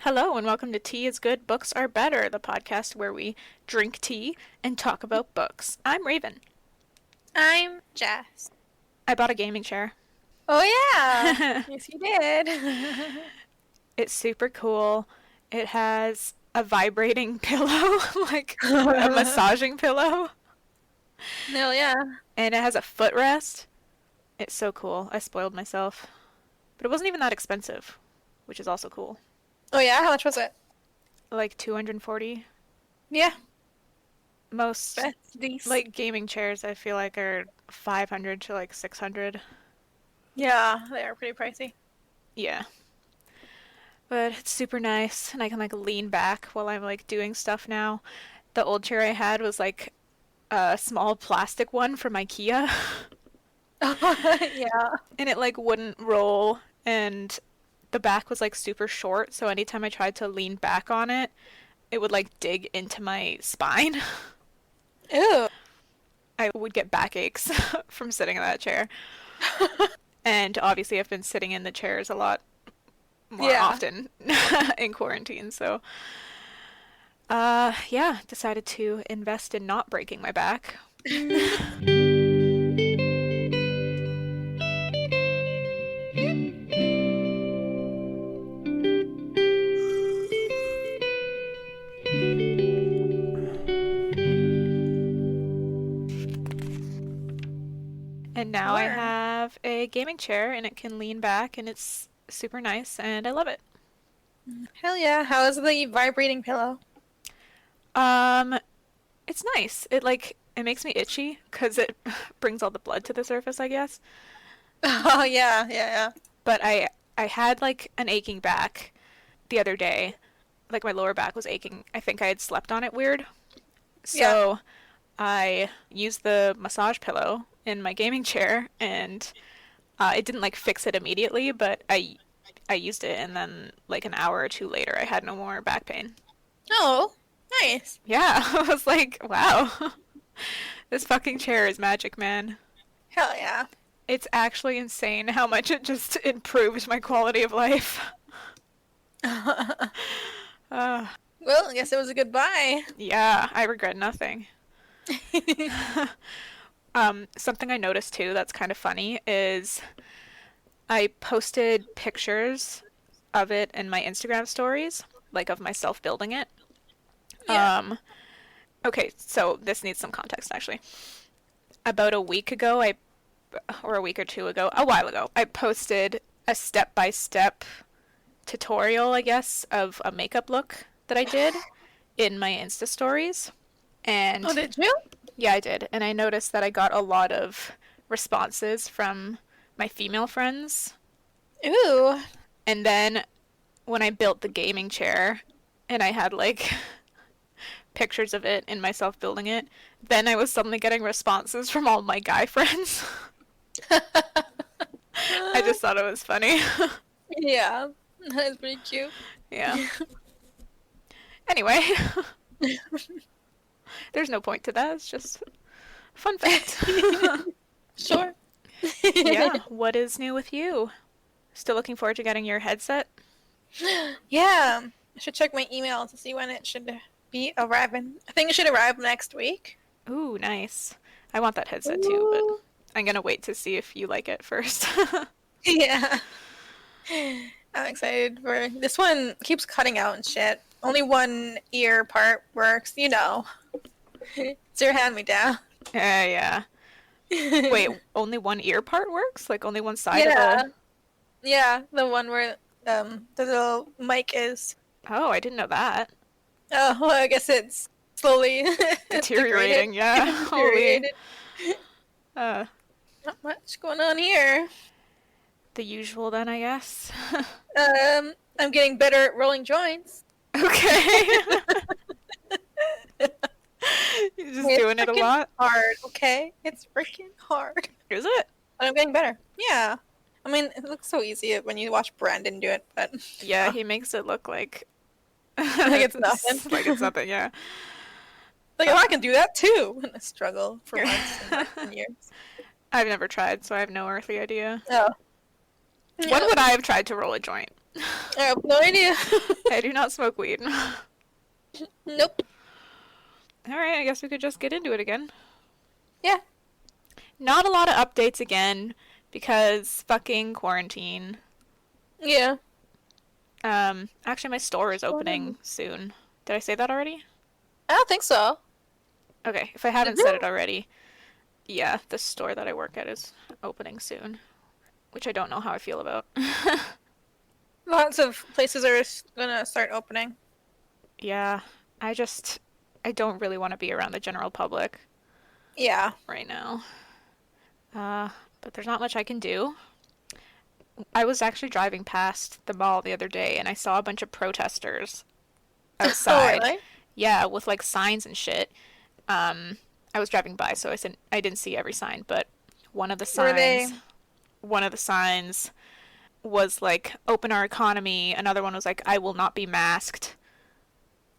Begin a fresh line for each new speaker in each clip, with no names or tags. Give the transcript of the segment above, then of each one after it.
Hello, and welcome to Tea is Good, Books Are Better, the podcast where we drink tea and talk about books. I'm Raven.
I'm Jess.
I bought a gaming chair.
Oh yeah. Yes, you did.
It's super cool. It has a vibrating pillow, like a massaging pillow,
No, yeah.
and it has a footrest. It's so cool. I spoiled myself. But it wasn't even that expensive, which is also cool.
Oh yeah, how much was it?
Like 240.
Yeah,
Most
that's decent.
like gaming chairs I feel like are 500 to like 600.
Yeah, they are pretty pricey.
Yeah. But it's super nice and I can like lean back while I'm like doing stuff now. The old chair I had was like a small plastic one from IKEA
Yeah.
and it like wouldn't roll and the back was like super short, so anytime I tried to lean back on it, it would like dig into my spine.
Ew.
I would get backaches from sitting in that chair. And obviously I've been sitting in the chairs a lot more
Yeah.
often in quarantine, so yeah, decided to invest in not breaking my back. And now I
Sure.
have a gaming chair and it can lean back and it's super nice and I love it.
Hell yeah. How is the vibrating pillow?
Um, it's nice. It makes me itchy because it brings all the blood to the surface, I guess.
Oh yeah, yeah,
But I had like an aching back the other day. Like my lower back was aching. I think I had slept on it weird.
yeah.
So I used the massage pillow in my gaming chair and it didn't like fix it immediately, but I used it and then like an hour or two later I had no more back pain.
Oh, nice.
Yeah, I was like, wow. This fucking chair is magic, man.
Hell yeah.
It's actually insane how much it just improves my quality of life. Uh,
Well, I guess it was a good buy.
yeah, I regret nothing. Something I noticed too that's kind of funny is I posted pictures of it in my Instagram stories, like of myself building it.
Yeah.
Um, okay, so this needs some context actually. About a week ago, or a week or two ago, a while ago, I posted a step-by-step tutorial, I guess, of a makeup look that I did in my Insta stories.
Oh,
And
did you?
yeah, I did. And I noticed that I got a lot of responses from my female friends.
Ooh.
And then when I built the gaming chair and I had like pictures of it and myself building it, then I was suddenly getting responses from all my guy friends. I just thought it was funny.
Yeah. That is pretty cute.
Yeah. Anyway, there's no point to that. It's just fun fact.
Sure.
Yeah, what is new with you? Still looking forward to getting your headset?
Yeah. I should check my email to see when it should be arriving. I think it should arrive next week.
Ooh, nice. I want that headset too, but
Ooh.
I'm gonna wait to see if you like it first.
Yeah. I'm excited for this one keeps cutting out and shit. Only one ear part works, you know. It's your hand me down.
Yeah. Wait, only one ear part works? Like only one side of
Yeah.
the...
Yeah, the one where the little mic is.
Oh, I didn't know that.
Oh, well, I guess it's slowly
Deteriorating,
degraded.
yeah. Holy.
Deteriorated.
Uh,
Not much going on here.
the usual then, I guess.
I'm getting better at rolling joints.
Okay. You're just
It's
doing it a
freaking
lot?
hard, okay? It's freaking hard.
Is it?
But I'm getting better. Yeah. I mean, it looks so easy when you watch Brandon do it, but
Yeah, he makes it look like...
like it's nothing.
like it's nothing, yeah.
Like, oh, I can do that too. And I struggle for months and years.
I've never tried, so I have no earthly idea.
Oh.
When
Yeah.
would I have tried to roll a joint?
I have no idea.
I do not smoke weed.
Nope.
Alright, I guess we could just get into it again.
Yeah.
Not a lot of updates again, because fucking quarantine.
Yeah.
Actually my store is opening soon. Did I say that already?
I don't think so.
Okay, if I haven't
Did
said
you?
it already, yeah, the store that I work at is opening soon, which I don't know how I feel about.
Lots of places are gonna start opening.
Yeah, I don't really want to be around the general public
Yeah.
right now. But there's not much I can do. I was actually driving past the mall the other day and I saw a bunch of protesters
Oh,
outside.
really?
Yeah, with like signs and shit. I was driving by, so I didn't see every sign, but one of the
Were they?
signs, one of the signs was like "Open our economy." Another one was like "I will not be masked."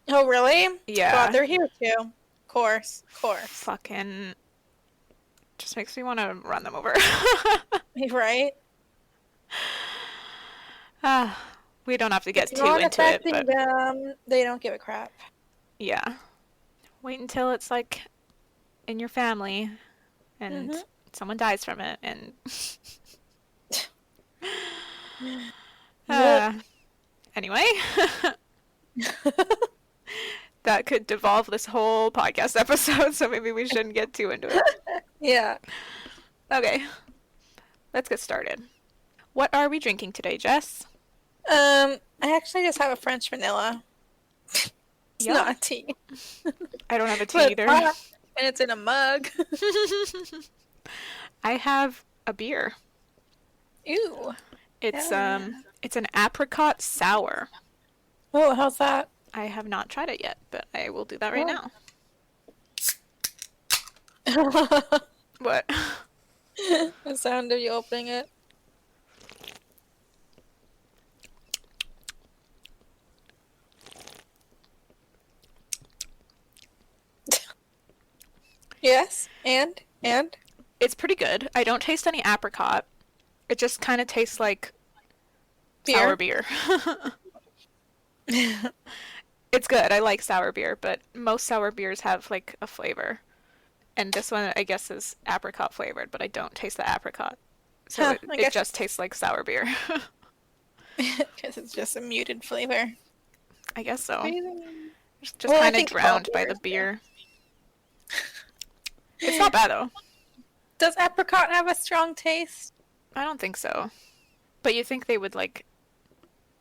Oh, really? God,
Yeah,
they're here too. Of course. Of course.
fucking just makes me want to run them over.
Right?
Ah, we don't have to get
It's
too
not
into it,
affecting
but
them. They don't give a crap.
yeah. Wait until it's like in your family and
Mm-hmm.
someone dies from it and
Yep.
uh, anyway, that could devolve this whole podcast episode, so maybe we shouldn't get too into it.
Yeah.
Okay, let's get started. What are we drinking today, Jess?
I actually just have a French vanilla. It's
Yum.
not a tea.
I don't have a tea
But it's
either.
hot, and it's in a mug.
I have a beer.
Ew.
It's
Hell
it's an apricot sour.
Oh, how's that?
I have not tried it yet, but I will do that right now. What?
The sound of you opening it. Yes, and
It's pretty good. I don't taste any apricot. It just kind of tastes like sour
beer.
beer. It's good. I like sour beer, but most sour beers have like a flavor. And this one, I guess, is apricot flavored, but I don't taste the apricot. So
Huh,
it,
I
it
guess
just tastes like sour beer.
because it's just a muted flavor.
I guess so.
Amazing.
Just
Well, I
kind of
think all
drowned by the
beers do.
beer. It's not bad though.
Does apricot have a strong taste?
I don't think so. But you think they would like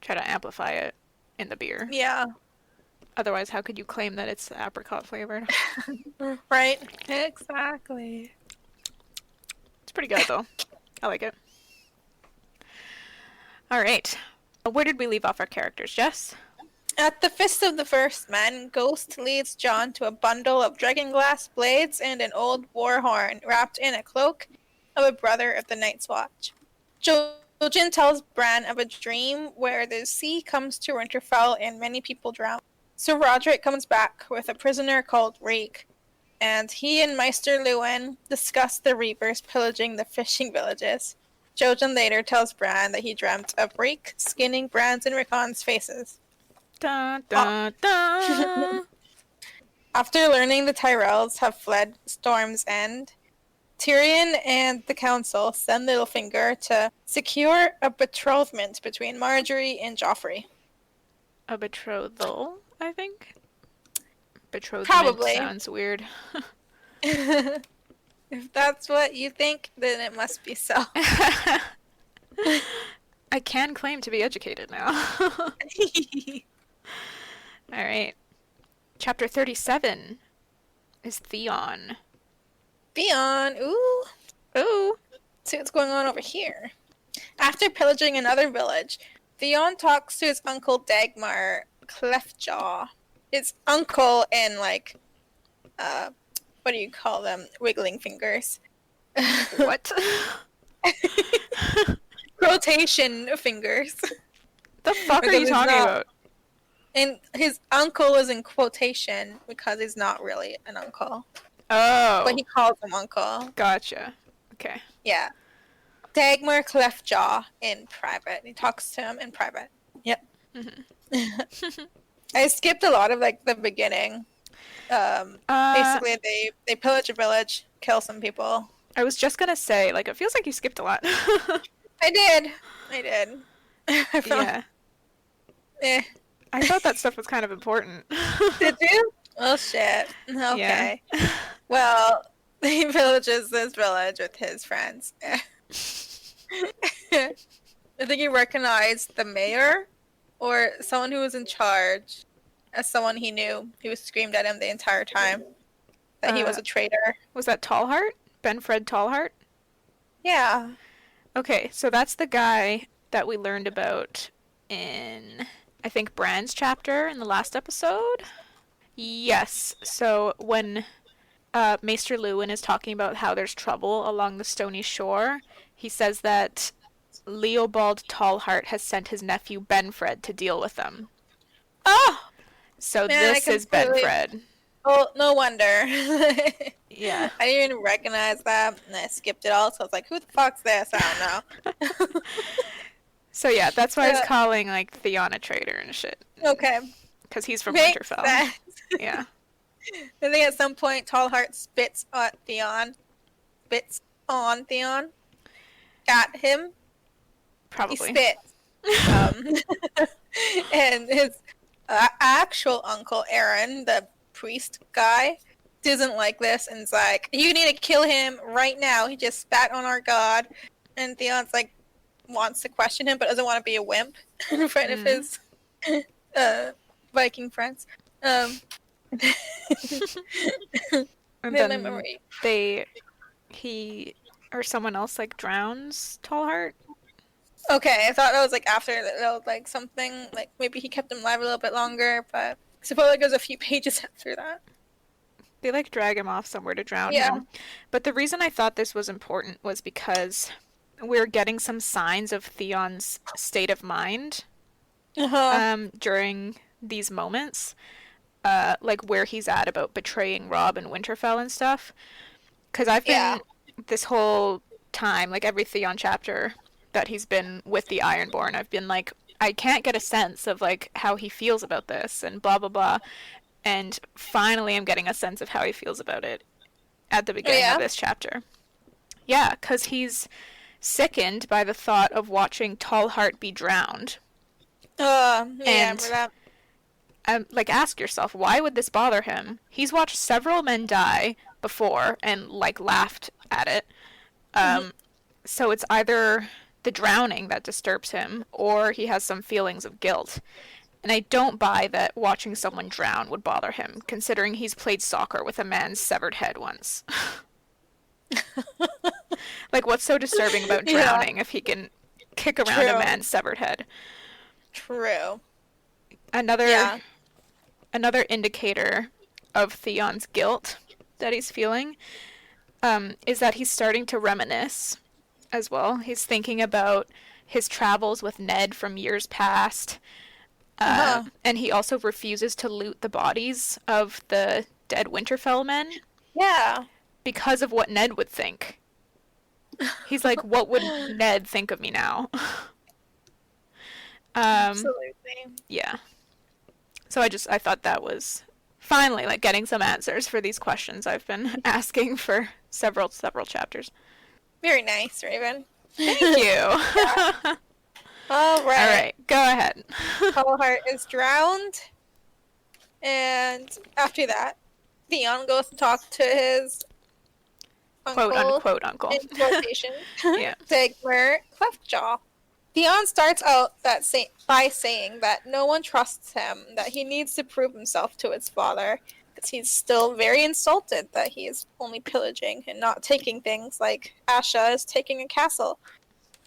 try to amplify it in the beer.
Yeah.
Otherwise, how could you claim that it's apricot flavored?
Right. Exactly.
It's pretty good though. I like it. All right. Where did we leave off our characters, Jess?
At the Fist of the First Men, Ghost leads John to a bundle of dragonglass blades and an old war horn wrapped in a cloak of a brother of the Night's Watch. Jojen tells Bran of a dream where the sea comes to Winterfell and many people drown. So Roderick comes back with a prisoner called Reek, and he and Meister Lewin discuss the Reapers pillaging the fishing villages. Jojen later tells Bran that he dreamt of Reek skinning Bran's and Rickon's faces.
Dun, dun, dun.
After learning the Tyrells have fled Storm's End, Tyrion and the Council send Littlefinger to secure a betrothment between Marjorie and Joffrey.
A betrothal, I think. Betrothment
Probably.
sounds weird.
If that's what you think, then it must be so.
I can claim to be educated now. All right. Chapter 37 is Theon.
Theon, ooh.
Ooh.
See what's going on over here. After pillaging another village, Theon talks to his uncle Dagmar Cleftjaw. His uncle and what do you call them? Wiggling fingers.
What?
Rotation fingers.
The fuck are
Because
you
he's
talking
not-
about?
And his uncle is in quotation because he's not really an uncle.
Oh,
But he calls him uncle.
gotcha. Okay.
Yeah. Dagmar Cleftjaw in private. He talks to him in private. I skipped a lot of like the beginning.
Uh,
Basically, they pillage a village, kill some people.
I was just gonna say, like, it feels like you skipped a lot.
I did. I did. I felt,
Yeah.
eh.
I thought that stuff was kind of important.
Did you? Oh shit.
Yeah.
Okay. Well, he villages this village with his friends. I think he recognized the mayor or someone who was in charge as someone he knew. He was screamed at him the entire time that he was
Uh,
a traitor.
was that Tallheart? Benfred Tallheart?
Yeah.
Okay, so that's the guy that we learned about in, I think, Bran's chapter in the last episode. Yes, so when Maester Lewin is talking about how there's trouble along the stony shore, he says that Leobald Tallheart has sent his nephew Benfred to deal with them.
Oh
So
man, I
this is
completely.
Benfred.
Oh, no wonder. I
Yeah.
didn't even recognize that, and I skipped it all. So I was like, "Who the fuck's this?" I don't know.
So yeah, that's why he's
Uh,
calling like Theon a traitor and shit.
okay,
Because he's from
makes
Winterfell.
sense.
Yeah.
I think at some point Tallheart spits on Theon, at him. He
Probably.
spits. Um, and his actual uncle Aaron, the priest guy, doesn't like this and is like, "You need to kill him right now. He just spat on our god." And Theon's like, wants to question him, but doesn't want to be a wimp in front of his Viking friends.
And
Then my
then
memory.
he or someone else like drowns Tallheart.
Okay, I thought that was like after that, was, like something like maybe he kept him alive a little bit longer, but I suppose it goes a few pages after that.
They like drag him off somewhere to drown
Yeah.
him. But the reason I thought this was important was because we're getting some signs of Theon's state of mind during these moments. Like where he's at about betraying Robb and Winterfell and stuff. Because I've been
Yeah.
this whole time, like every Theon chapter that he's been with the Ironborn, I've been like, I can't get a sense of like how he feels about this and blah blah blah. And finally, I'm getting a sense of how he feels about it at the beginning
Yeah.
of this chapter. Yeah, because he's sickened by the thought of watching Tallheart be drowned.
Yeah,
And
remember that.
like, ask yourself, why would this bother him? He's watched several men die before and like laughed at it. So it's either the drowning that disturbs him, or he has some feelings of guilt. And I don't buy that watching someone drown would bother him, considering he's played soccer with a man's severed head once. Like, what's so disturbing about
Yeah.
drowning if he can kick around
True.
a man's severed head?
True.
Another
Yeah.
another indicator of Theon's guilt that he's feeling is that he's starting to reminisce as well. He's thinking about his travels with Ned from years past. And he also refuses to loot the bodies of the dead Winterfell men
Yeah.
because of what Ned would think. He's like, what would Ned think of me now?
Absolutely.
Yeah. So I thought that was finally like getting some answers for these questions I've been asking for several chapters.
Very nice, Raven.
Thank you.
All
All
right.
right, go ahead.
Tallheart is drowned, and after that, Theon goes to talk to his uncle,
Quote unquote uncle.
in quotation,
Yeah.
Dagmar Cleftjaw. Theon starts out by saying that no one trusts him, that he needs to prove himself to his father, because he's still very insulted that he is only pillaging and not taking things like Asha is taking a castle.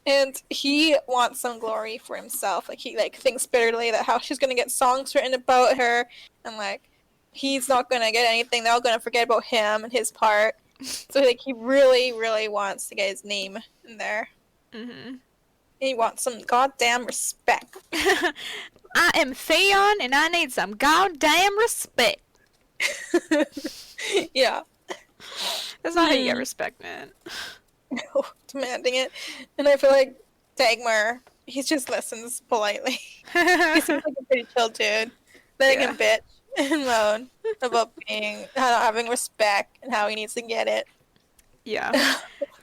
And he wants some glory for himself. Like he thinks bitterly that how she's gonna get songs written about her, and like he's not gonna get anything. They're all gonna forget about him and his part. So like he really, really wants to get his name in there.
Mm-hmm.
He wants some goddamn respect.
I am Theon, and I need some goddamn respect.
Yeah.
That's not how you get respect, man.
Demanding it. And I feel like Dagmar, he just listens politely. He seems like a pretty chill dude. Letting
Yeah.
him bitch and moan about not having respect and how he needs to get it.
Yeah.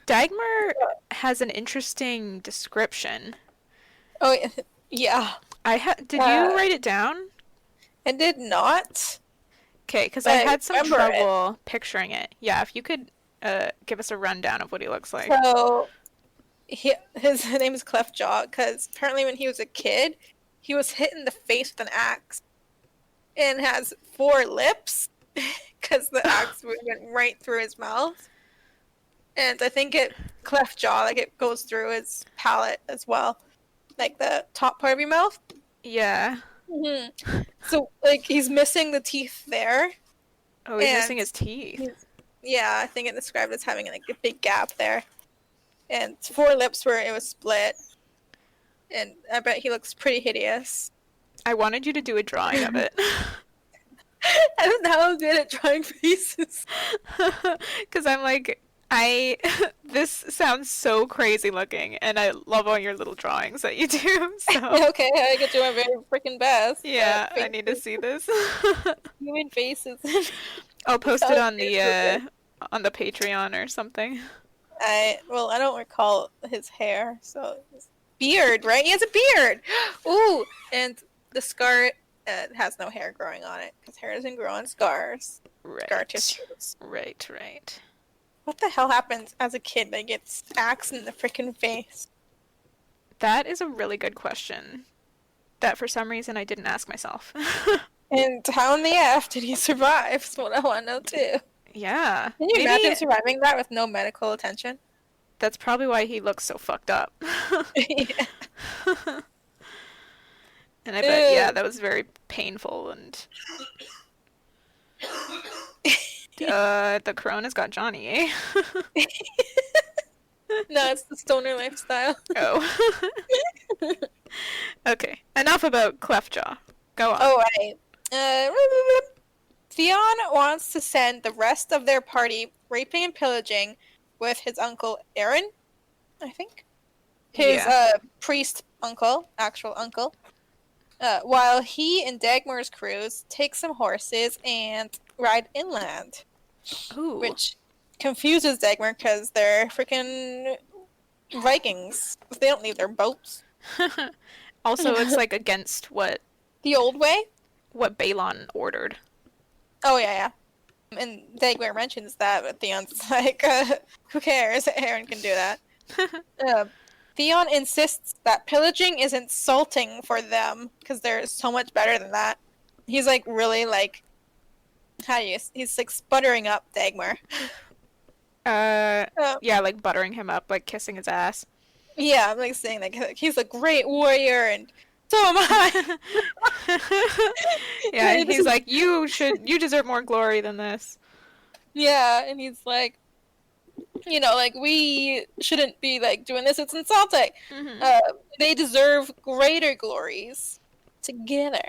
Dagmar has an interesting description.
Oh, yeah.
Did
Uh,
you write it down?
I did not.
Okay, because
But
I
I
had some
remember it.
trouble picturing it. Yeah, if you could give us a rundown of what he looks like.
So, his name is Clefjaw because apparently when he was a kid, he was hit in the face with an axe and has 4 lips because the axe went right through his mouth. And I think it cleft jaw, like it goes through his palate as well, like the top part of your mouth.
Yeah.
So like he's missing the teeth there.
Oh, he's
And
missing his teeth.
Yeah, I think it described as having like a big gap there, and 4 lips where it was split. And I bet he looks pretty hideous.
I wanted you to do a drawing of it.
I'm not good at drawing faces.
Because I'm like, this sounds so crazy looking, and I love all your little drawings that you do. So,
Okay, I get to my very freaking best.
yeah,
but
I need to see this.
human faces.
I'll post it on the Patreon or something.
I don't recall his hair, so beard, right? He has a beard. Ooh, and the scar has no hair growing on it because hair doesn't grow on scars. Scar
Right.
tissues.
Right.
What the hell happens as a kid that gets axed in the freaking face?
That is a really good question that for some reason I didn't ask myself.
And how in the F did he survive? Is what I want to know too.
Yeah.
Can you
Maybe
imagine surviving that with no medical attention?
that's probably why he looks so fucked up.
Yeah.
And I bet, yeah, that was very painful and the corona's got Johnny, eh?
No, it's the stoner lifestyle.
Oh. Okay. Enough about Cleftjaw. Go on.
Oh, right. Theon wants to send the rest of their party raping and pillaging with his uncle Aaron, I think. His
Yeah.
priest uncle, actual uncle. While he and Dagmar's crews take some horses and ride inland,
Ooh.
which confuses Dagmar because they're freaking Vikings. They don't leave their boats.
Also, it's like against what
The old way?
Balon ordered.
Oh, yeah. And Dagmar mentions that, but Theon's like, who cares? Aaron can do that. Theon insists that pillaging is insulting for them because they're so much better than that. He's like really like, he's like sputtering up Dagmar.
Yeah, like buttering him up, like kissing his ass.
Yeah, I'm like saying like he's a great warrior and so am I.
Yeah, and he's like, you deserve more glory than this.
Yeah, and he's like, like we shouldn't be like doing this. It's insulting.
Mhm.
They deserve greater glories together.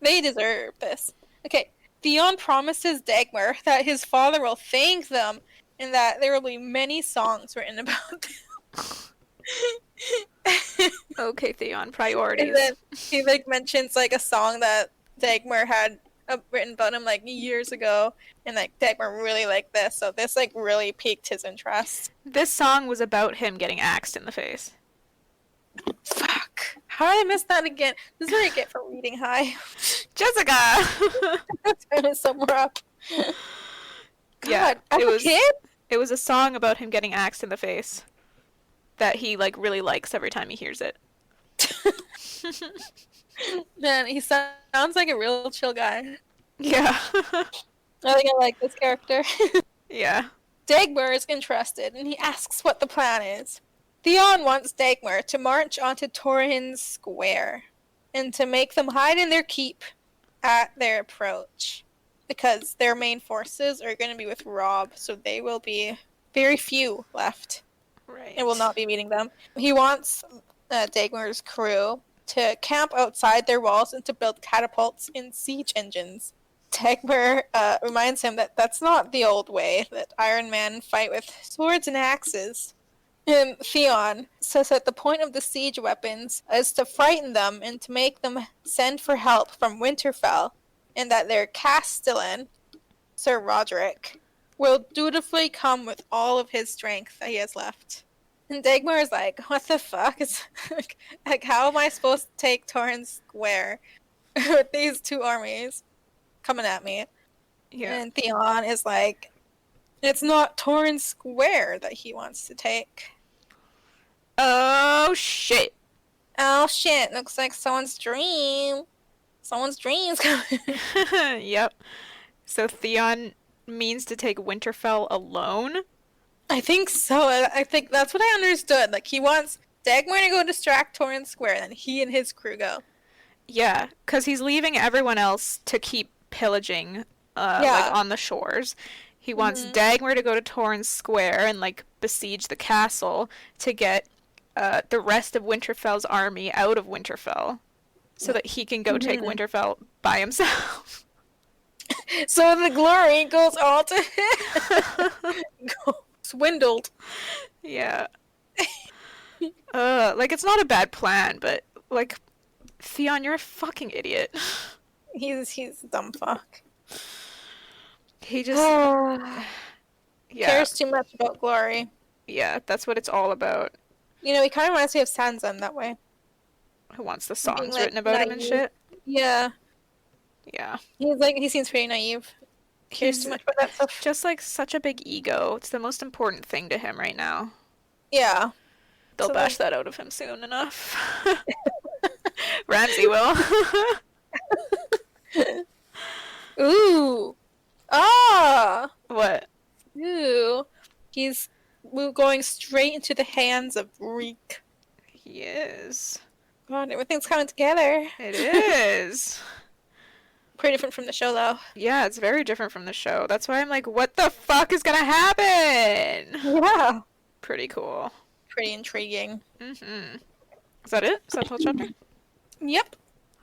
They deserve this. Okay, Theon promises Dagmar that his father will thank them and that there will be many songs written about them.
Okay, Theon,
And
priorities.
then he like mentions like a song that Dagmar had written about him like years ago, and like Dagmar really liked this, so this like really piqued his interest.
This song was about him getting axed in the face.
Fuck! How did I miss that again? This is what I get for reading high.
Jessica!
Turn it somewhere up. God,
Yeah,
as
it
a
was-
kid?
It was a song about him getting axed in the face that he like really likes every time he hears it.
Man, he sounds like a real chill guy.
Yeah.
I think I like this character.
Yeah.
Dagmar is interested, and he asks what the plan is. Theon wants Dagmar to march onto Torrhen's Square, and to make them hide in their keep at their approach, because their main forces are going to be with Robb, so they will be very few left,
Right.
and will not be meeting them. He wants Dagmar's crew to camp outside their walls and to build catapults and siege engines. Dagmar reminds him that that's not the old way, that Iron Man fight with swords and axes. Theon says that the point of the siege weapons is to frighten them and to make them send for help from Winterfell, and that their castellan, Sir Roderick, will dutifully come with all of his strength that he has left. And Dagmar is like, what the fuck? It's like how am I supposed to take Torrhen Square with these two armies coming at me?
Yeah.
And Theon is like, it's not Torrhen Square that he wants to take.
Oh shit.
Oh shit, looks like someone's dream. Someone's dream's coming.
Yep. So Theon means to take Winterfell alone?
I think so. I think that's what I understood. Like, he wants Dagmar to go distract Torrhen Square, and then he and his crew go.
Yeah, because he's leaving everyone else to keep pillaging, like, on the shores. He wants Dagmar to go to Torrhen Square and, like, besiege the castle to get the rest of Winterfell's army out of Winterfell so that he can go take Winterfell by himself.
So the glory goes all to him. Swindled.
Yeah. Like, it's not a bad plan, but, like, Theon, you're a fucking idiot.
He's a dumb fuck.
He just... yeah.
Cares too much about glory.
Yeah, that's what it's all about.
You know, he kind of reminds me of Sansa in that way.
Who wants the songs
Being, like,
written about him and
naive.
shit?
Yeah.
Yeah.
He seems pretty naive. Cares
He's
too much about that stuff.
just, like, such a big ego. It's the most important thing to him right now.
Yeah.
They'll
So,
bash that out of him soon enough. Ramsay will.
Ooh. Ah.
What?
Ooh. He's going straight into the hands of Reek.
He is.
God, everything's coming together.
It is.
Pretty different from the show, though.
Yeah, it's very different from the show. That's why I'm like, what the fuck is gonna happen?
Yeah.
Pretty cool.
Pretty intriguing.
Mm-hmm. Is that it? Is that the whole chapter?
Yep.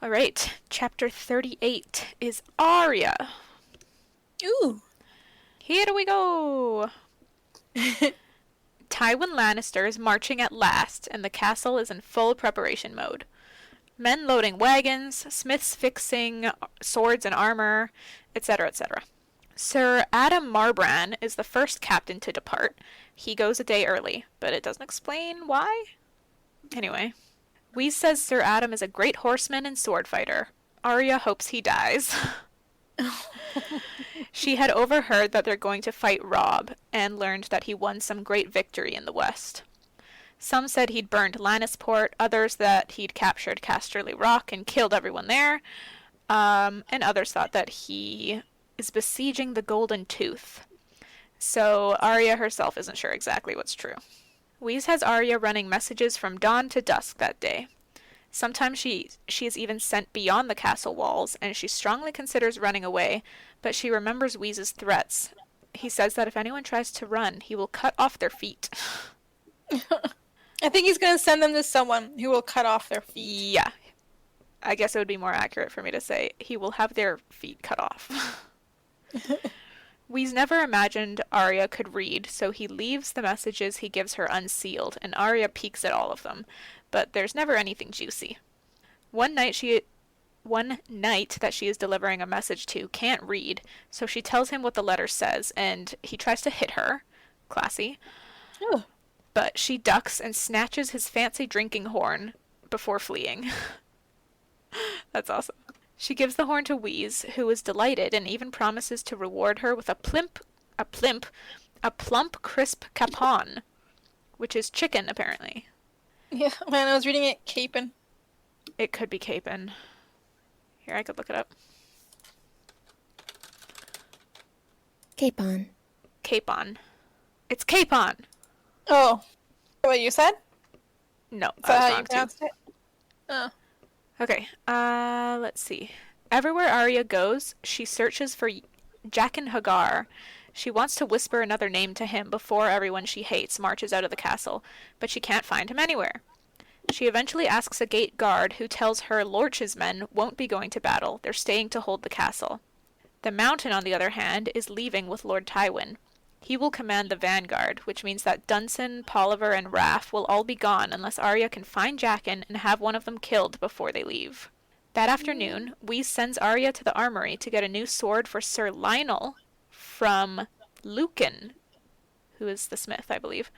All right. Chapter 38 is Arya.
Ooh.
Here we go. Tywin Lannister is marching at last, and the castle is in full preparation mode. Men loading wagons, smiths fixing swords and armor, etc., etc. Sir Adam Marbran is the first captain to depart. He goes a day early, but it doesn't explain why. Anyway, Weiss says Sir Adam is a great horseman and sword fighter. Arya hopes he dies. She had overheard that they're going to fight Robb, and learned that he won some great victory in the west. Some said he'd burned Lannisport, others that he'd captured Casterly Rock and killed everyone there, and others thought that he is besieging the Golden Tooth. So Arya herself isn't sure exactly what's true. Weiss has Arya running messages from dawn to dusk that day. Sometimes she is even sent beyond the castle walls, and she strongly considers running away, but she remembers Weeze's threats. He says that if anyone tries to run, he will cut off their feet.
I think he's going to send them to someone who will cut off their feet.
Yeah. I guess it would be more accurate for me to say he will have their feet cut off. Weeze never imagined Arya could read, so he leaves the messages he gives her unsealed, and Arya peeks at all of them, but there's never anything juicy. One night that she is delivering a message to can't read, so she tells him what the letter says, and he tries to hit her. Classy.
Oh.
But she ducks and snatches his fancy drinking horn before fleeing. That's awesome. She gives the horn to Weiss, who is delighted and even promises to reward her with a plump crisp capon, which is chicken, apparently.
Yeah, man, I was reading it capon.
It could be capon. Here, I could look it up.
Capon.
Capon. It's capon!
Oh. What you said?
No,
Is that
I was
how you
wrong too.
pronounced it? Oh.
Okay, let's see. Everywhere Arya goes, she searches for Jaqen Hagar. She wants to whisper another name to him before everyone she hates marches out of the castle, but she can't find him anywhere. She eventually asks a gate guard who tells her Lorch's men won't be going to battle, they're staying to hold the castle. The Mountain, on the other hand, is leaving with Lord Tywin. He will command the vanguard, which means that Dunson, Polliver, and Raff will all be gone unless Arya can find Jaqen and have one of them killed before they leave. That afternoon, Weiss sends Arya to the armory to get a new sword for Sir Lionel from Lucan, who is the smith, I believe.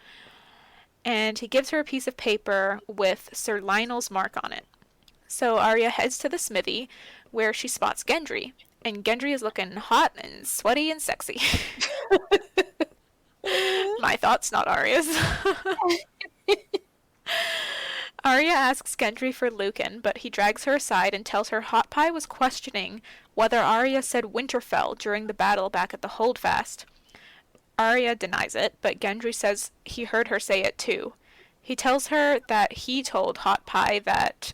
And he gives her a piece of paper with Sir Lionel's mark on it. So Arya heads to the smithy, where she spots Gendry. And Gendry is looking hot and sweaty and sexy. My thoughts, not Arya's. Arya asks Gendry for Lucan, but he drags her aside and tells her Hot Pie was questioning whether Arya said Winterfell during the battle back at the Holdfast. Arya denies it, but Gendry says he heard her say it too. He tells her that he told Hot Pie that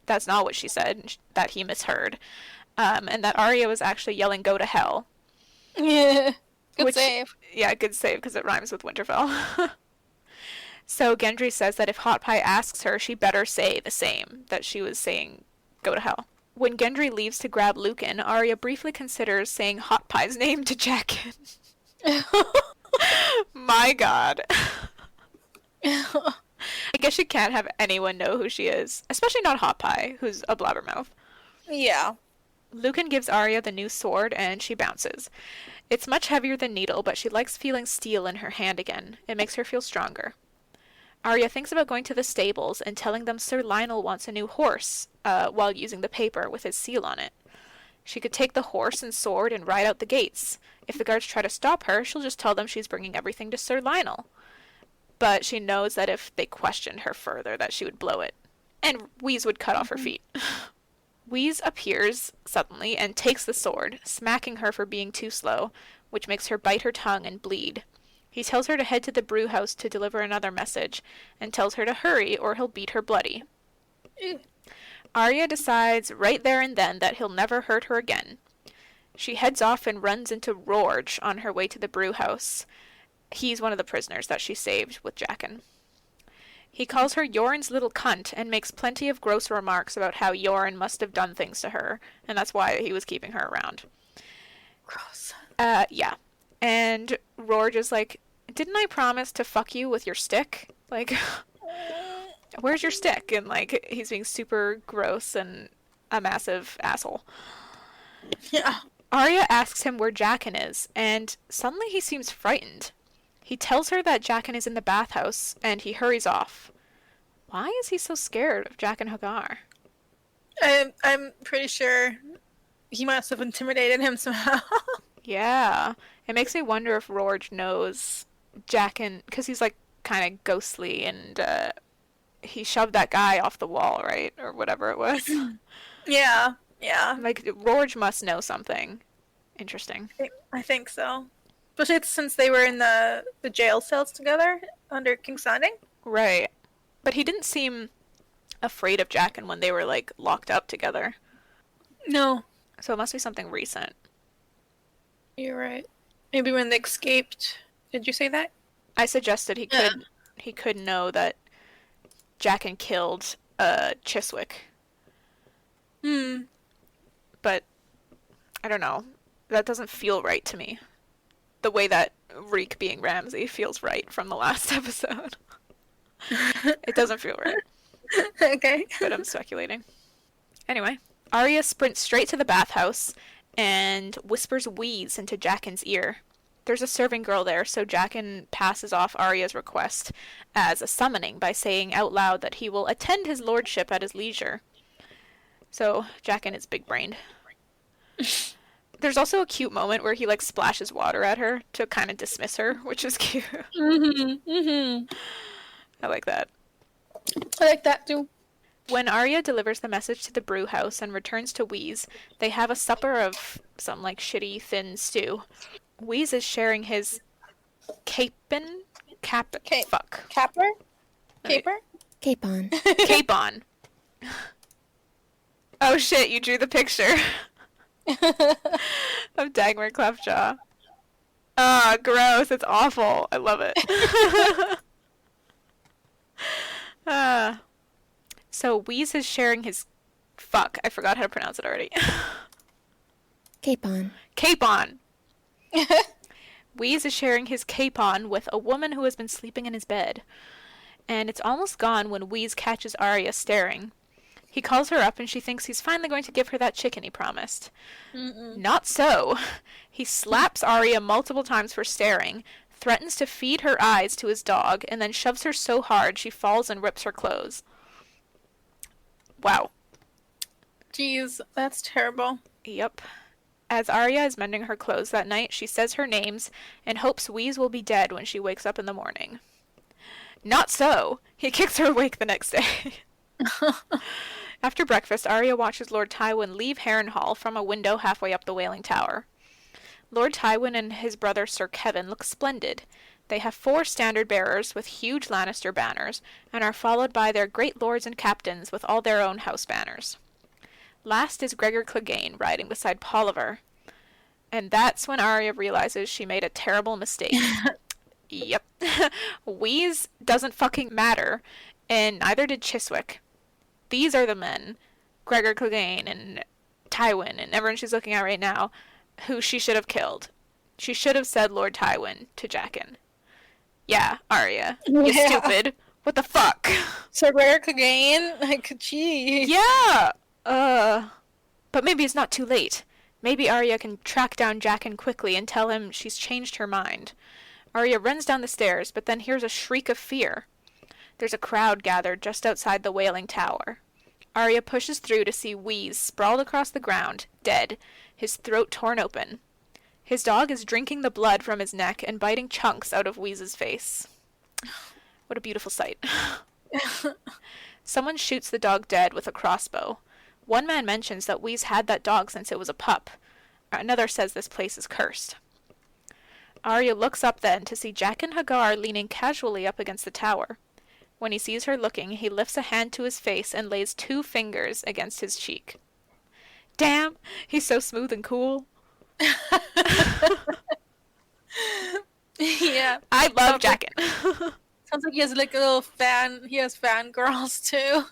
that's not what she said, that he misheard, and that Arya was actually yelling "Go to hell."
Yeah. Good save.
Yeah, good save, because it rhymes with Winterfell. So Gendry says that if Hot Pie asks her, she better say the same, that she was saying "Go to hell." When Gendry leaves to grab Lucan, Arya briefly considers saying Hot Pie's name to Jaqen. My god. I guess she can't have anyone know who she is, especially not Hot Pie, who's a blabbermouth.
Yeah.
Lucan gives Arya the new sword, and she bounces. It's much heavier than Needle, but she likes feeling steel in her hand again. It makes her feel stronger. Arya thinks about going to the stables and telling them Sir Lionel wants a new horse, while using the paper with his seal on it. She could take the horse and sword and ride out the gates. If the guards try to stop her, she'll just tell them she's bringing everything to Sir Lionel. But she knows that if they questioned her further, that she would blow it. And Weiss would cut off her feet. Weiss appears suddenly and takes the sword, smacking her for being too slow, which makes her bite her tongue and bleed. He tells her to head to the brew house to deliver another message, and tells her to hurry or he'll beat her bloody. Arya decides right there and then that he'll never hurt her again. She heads off and runs into Rorge on her way to the brew house. He's one of the prisoners that she saved with Jaqen. He calls her Yoren's little cunt and makes plenty of gross remarks about how Yoren must have done things to her, and that's why he was keeping her around.
Gross.
Yeah. And Rorge is like, didn't I promise to fuck you with your stick? Like, where's your stick? And, like, he's being super gross and a massive asshole.
Yeah.
Arya asks him where Jaqen is, and suddenly he seems frightened. He tells her that Jaqen is in the bathhouse, and he hurries off. Why is he so scared of Jaqen H'ghar?
I'm pretty sure he must have intimidated him somehow.
Yeah. It makes me wonder if Rorge knows Jaqen, because he's, like, kind of ghostly, and he shoved that guy off the wall, right? Or whatever it was.
Yeah. Yeah.
Like, Rorge must know something. Interesting.
I think so. Especially since they were in the jail cells together under King's Landing.
Right. But he didn't seem afraid of Jaqen when they were, like, locked up together.
No.
So it must be something recent.
You're right. Maybe when they escaped. Did you say that?
I suggested he could know that Jaqen killed Chiswick. But I don't know. That doesn't feel right to me. The way that Reek being Ramsay feels right from the last episode. It doesn't feel right.
Okay.
But I'm speculating. Anyway, Arya sprints straight to the bathhouse and whispers Weiss into Jaqen's ear. There's a serving girl there, so Jaqen passes off Arya's request as a summoning by saying out loud that he will attend his lordship at his leisure. So Jaqen is big-brained. There's also a cute moment where he, like, splashes water at her to kind of dismiss her, which is cute. I like that.
I like that too.
When Arya delivers the message to the brew house and returns to Weiss, they have a supper of some, like, shitty, thin stew. Weiss is sharing his capon? Fuck.
Capper? Caper?
Capon.
Capon. Oh shit, you drew the picture. Of Dagmar Cleftjaw. Ah, gross. It's awful. I love it. So Weiss is sharing his... Fuck, I forgot how to pronounce it already.
Capon.
Capon. Wheeze is sharing his capon with a woman who has been sleeping in his bed. And it's almost gone when Wheeze catches Arya staring. He calls her up and she thinks he's finally going to give her that chicken he promised.
Mm-mm.
Not so. He slaps Arya multiple times for staring, threatens to feed her eyes to his dog, and then shoves her so hard she falls and rips her clothes. Wow.
Jeez, that's terrible.
Yep. As Arya is mending her clothes that night, she says her names and hopes Wheeze will be dead when she wakes up in the morning. Not so. He kicks her awake the next day. After breakfast, Arya watches Lord Tywin leave Harrenhal from a window halfway up the Wailing Tower. Lord Tywin and his brother Sir Kevan look splendid. They have 4 standard bearers with huge Lannister banners, and are followed by their great lords and captains with all their own house banners. Last is Gregor Clegane riding beside Polliver. And that's when Arya realizes she made a terrible mistake. Yep. Wheeze doesn't fucking matter, and neither did Chiswick. These are the men, Gregor Clegane and Tywin and everyone she's looking at right now, who she should have killed. She should have said Lord Tywin to Jaqen. Yeah, Arya. You
Yeah.
stupid. What the fuck?
So Gregor Clegane, like, gee.
Yeah! But maybe it's not too late. Maybe Arya can track down Jaqen quickly and tell him she's changed her mind. Arya runs down the stairs, but then hears a shriek of fear. There's a crowd gathered just outside the Wailing Tower. Arya pushes through to see Wheeze sprawled across the ground, dead, his throat torn open. His dog is drinking the blood from his neck and biting chunks out of Wheeze's face. What a beautiful sight. Someone shoots the dog dead with a crossbow. One man mentions that Wheeze had that dog since it was a pup. Another says this place is cursed. Arya looks up then to see Jaqen H'ghar leaning casually up against the tower. When he sees her looking, he lifts a hand to his face and lays 2 fingers against his cheek. Damn, he's so smooth and cool.
Yeah.
I love
Sounds like-
Jaqen.
Sounds like he has like a little fan. He has fangirls too.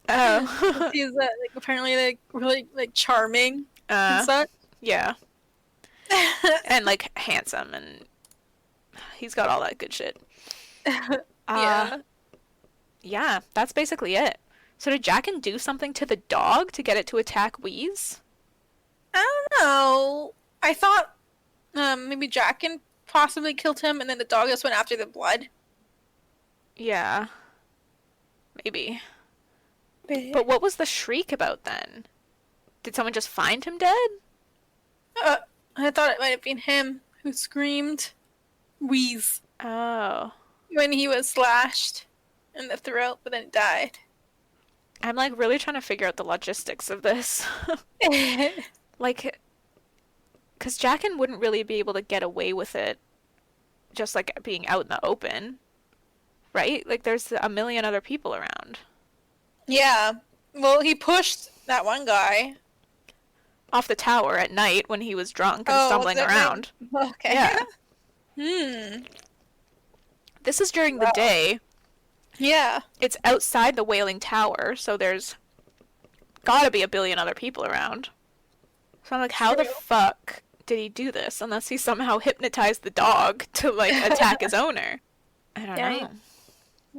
Oh.
He's like apparently like really like charming and such.
Yeah. And like handsome, and he's got all that good shit.
Yeah.
Yeah, that's basically it. So did Jaqen do something to the dog to get it to attack Wheeze?
I don't know. I thought maybe Jaqen possibly killed him, and then the dog just went after the blood.
Yeah. Maybe. But what was the shriek about then? Did someone just find him dead?
I thought it might have been him who screamed Wheeze
Oh.
when he was slashed in the throat, but then died.
I'm like really trying to figure out the logistics of this. Like, because Jaqen wouldn't really be able to get away with it just like being out in the open. Right? Like there's a million other people around.
Yeah. Well, he pushed that one guy.
Off the tower at night when he was drunk and
Oh,
stumbling
was it
around.
Okay.
Yeah.
Hmm.
This is during the
Wow.
day.
Yeah.
It's outside the Wailing Tower, so there's gotta be a billion other people around. So I'm like, how the
True.
fuck did he do this? Unless he somehow hypnotized the dog to, like, attack his owner. I don't
Yeah.
know.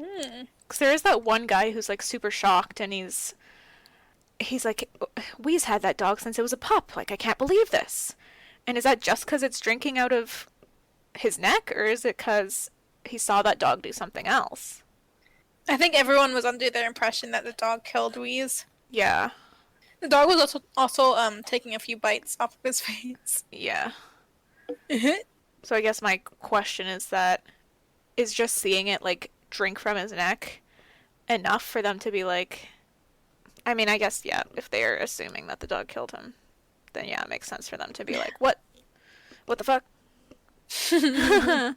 Hmm.
Because there is that one guy who's, like, super shocked, and he's like, Wheeze had that dog since it was a pup. Like, I can't believe this. And is that just because it's drinking out of his neck, or is it because he saw that dog do something else?
I think everyone was under their impression that the dog killed Wheeze.
Yeah.
The dog was also taking a few bites off of his face.
Yeah. So I guess my question is that, is just seeing it, like, drink from his neck enough for them to be like... I mean, I guess, yeah, if they're assuming that the dog killed him, then yeah, it makes sense for them to be like, what? What the fuck? I'm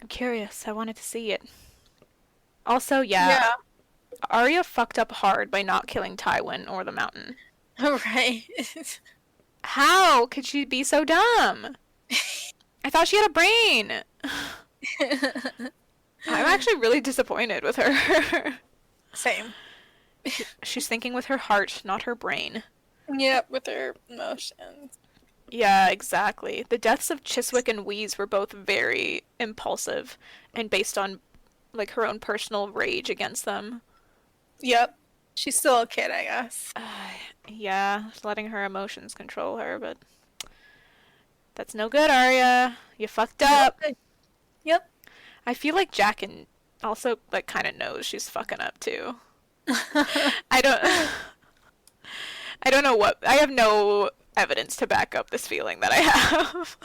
curious. I wanted to see it. Also, yeah, Arya fucked up hard by not killing Tywin or the Mountain.
Right.
How could she be so dumb? I thought she had a brain. I'm actually really disappointed with her.
Same.
She's thinking with her heart, not her brain.
Yep, with her emotions.
Yeah, exactly. The deaths of Chiswick and Wheeze were both very impulsive and based on like her own personal rage against them.
Yep. She's still a kid, I guess.
Yeah, letting her emotions control her, but that's no good, Arya. You fucked
Nope.
up.
Yep.
I feel like Jaqen also like kind of knows she's fucking up too. I don't I don't know what I have no evidence to back up this feeling that I have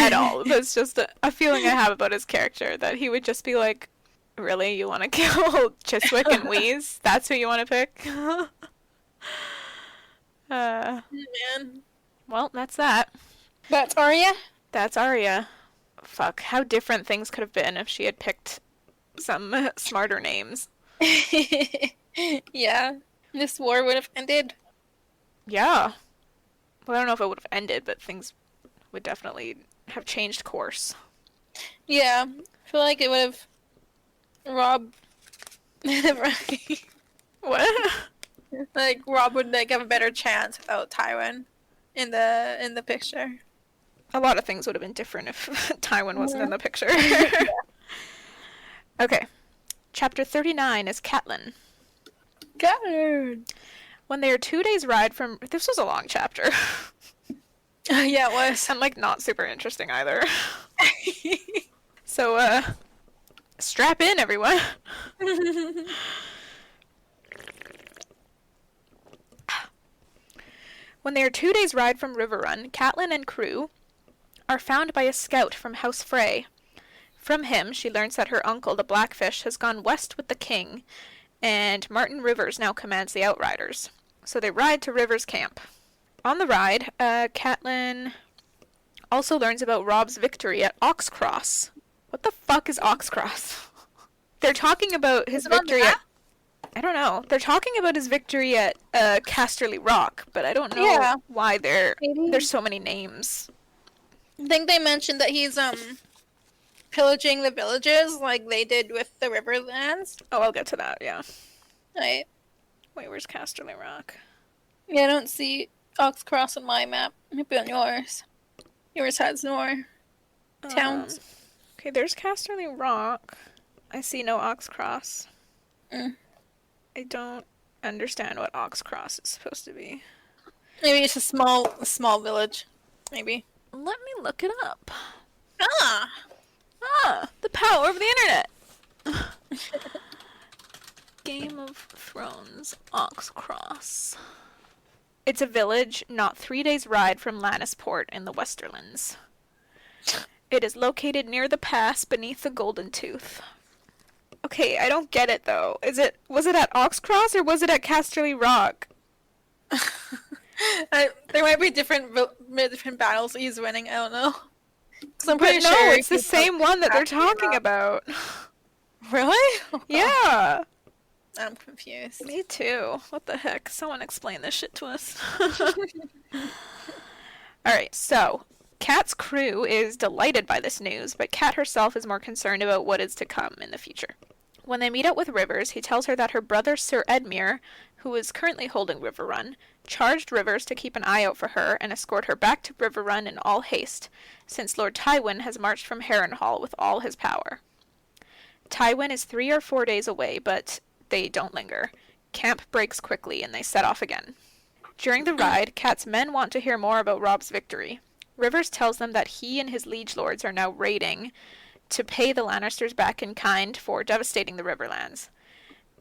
at all. That's just a feeling I have about his character that he would just be like, "Really, you want to kill Chiswick and Wheeze? That's who you want to pick?" uh,
Man.
well, that's that.
That's Arya?
That's Arya. Fuck, how different things could have been if she had picked some smarter names.
Yeah. This war would have ended.
Yeah. Well, I don't know if it would have ended, but things would definitely have changed course.
Yeah. I feel like it would have Rob
What?
like Rob would like have a better chance without Tywin in the picture.
A lot of things would have been different if Tywin wasn't
Yeah.
in the picture. Okay. Chapter 39 is Catelyn.
God.
When they are 2 days' ride from... This was a long chapter.
Yeah, it was.
And, like, not super interesting either. So, strap in, everyone. When they are 2 days' ride from Riverrun, Catelyn and crew are found by a scout from House Frey. From him, she learns that her uncle, the Blackfish, has gone west with the king, and Martin Rivers now commands the Outriders. So they ride to Rivers' camp. On the ride, Catelyn also learns about Robb's victory at Oxcross. What the fuck is Oxcross? They're talking about his
Is it on the
victory at...
map?
I don't know. They're talking about his victory at Casterly Rock, but I don't know
Yeah.
why
Maybe.
there's so many names.
I think they mentioned that he's pillaging the villages like they did with the Riverlands.
Oh, I'll get to that, yeah.
Right.
Wait, where's Casterly Rock?
Yeah, I don't see Oxcross on my map. Maybe on yours. Yours has more towns.
Okay, there's Casterly Rock. I see no Oxcross.
Mm.
I don't understand what Oxcross is supposed to be.
Maybe it's a small village. Maybe.
Let me look it up.
Ah.
The power of the internet! Game of Thrones, Oxcross. It's a village not 3 days' ride from Lannisport in the Westerlands. It is located near the pass beneath the Golden Tooth. Okay, I don't get it though. Was it at Oxcross or was it at Casterly Rock?
There might be different battles that he's winning. I don't know. Because I'm pretty
But no,
sure
it's the
he's
same one that they're
Casterly
talking
Rock.
about.
Really?
Yeah.
I'm confused.
Me too. What the heck? Someone explain this shit to us. Alright, so Kat's crew is delighted by this news, but Kat herself is more concerned about what is to come in the future. When they meet up with Rivers, he tells her that her brother Sir Edmure, who is currently holding Riverrun, charged Rivers to keep an eye out for her and escort her back to Riverrun in all haste, since Lord Tywin has marched from Harrenhal with all his power. Tywin is 3 or 4 days away, but they don't linger. Camp breaks quickly and they set off again. During the ride, Kat's men want to hear more about Robb's victory. Rivers tells them that he and his liege lords are now raiding to pay the Lannisters back in kind for devastating the Riverlands.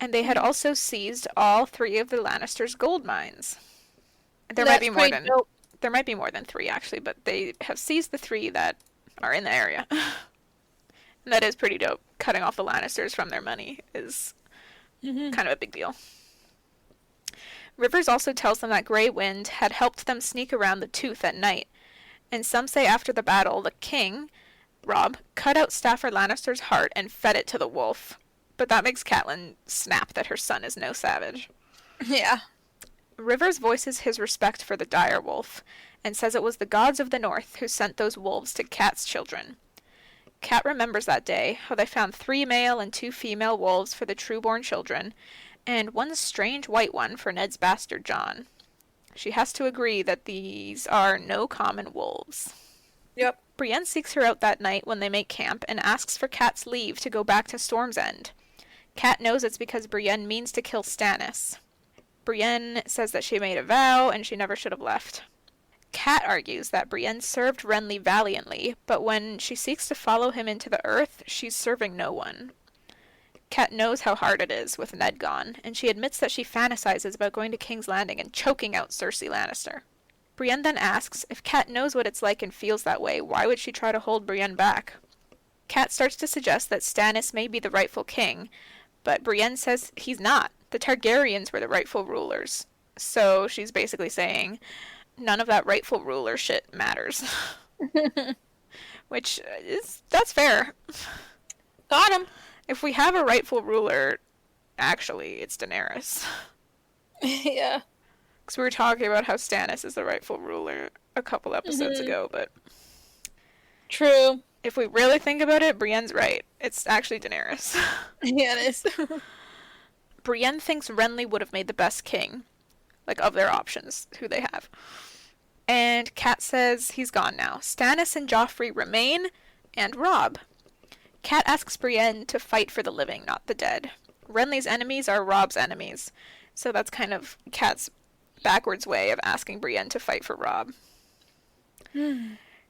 And they had also seized all 3 of the Lannisters' gold mines. There might be more than 3 actually, but they have seized the 3 that are in the area. And that is pretty dope. Cutting off the Lannisters from their money is kind of a big deal. Rivers also tells them that Grey Wind had helped them sneak around the Tooth at night, and some say after the battle, the king, Robb, cut out Stafford Lannister's heart and fed it to the wolf. But that makes Catelyn snap that her son is no savage.
Yeah.
Rivers voices his respect for the dire wolf, and says it was the gods of the north who sent those wolves to Kat's children. Kat remembers that day, how they found 3 male and 2 female wolves for the true-born children, and 1 strange white one for Ned's bastard Jon. She has to agree that these are no common wolves.
Yep.
Brienne seeks her out that night when they make camp and asks for Kat's leave to go back to Storm's End. Kat knows it's because Brienne means to kill Stannis. Brienne says that she made a vow and she never should have left. Kat argues that Brienne served Renly valiantly, but when she seeks to follow him into the earth, she's serving no one. Kat knows how hard it is with Ned gone, and she admits that she fantasizes about going to King's Landing and choking out Cersei Lannister. Brienne then asks, if Kat knows what it's like and feels that way, why would she try to hold Brienne back? Kat starts to suggest that Stannis may be the rightful king, but Brienne says he's not. The Targaryens were the rightful rulers. So she's basically saying, none of that rightful ruler shit matters. Which that's fair.
Got him.
If we have a rightful ruler, actually, it's Daenerys.
Yeah.
Because we were talking about how Stannis is the rightful ruler a couple episodes ago, but
True.
if we really think about it, Brienne's right. It's actually Daenerys.
Yeah, it is.
Brienne thinks Renly would have made the best king, like of their options, who they have. And Kat says he's gone now. Stannis and Joffrey remain, and Robb. Kat asks Brienne to fight for the living, not the dead. Renly's enemies are Robb's enemies, so that's kind of Kat's backwards way of asking Brienne to fight for Robb.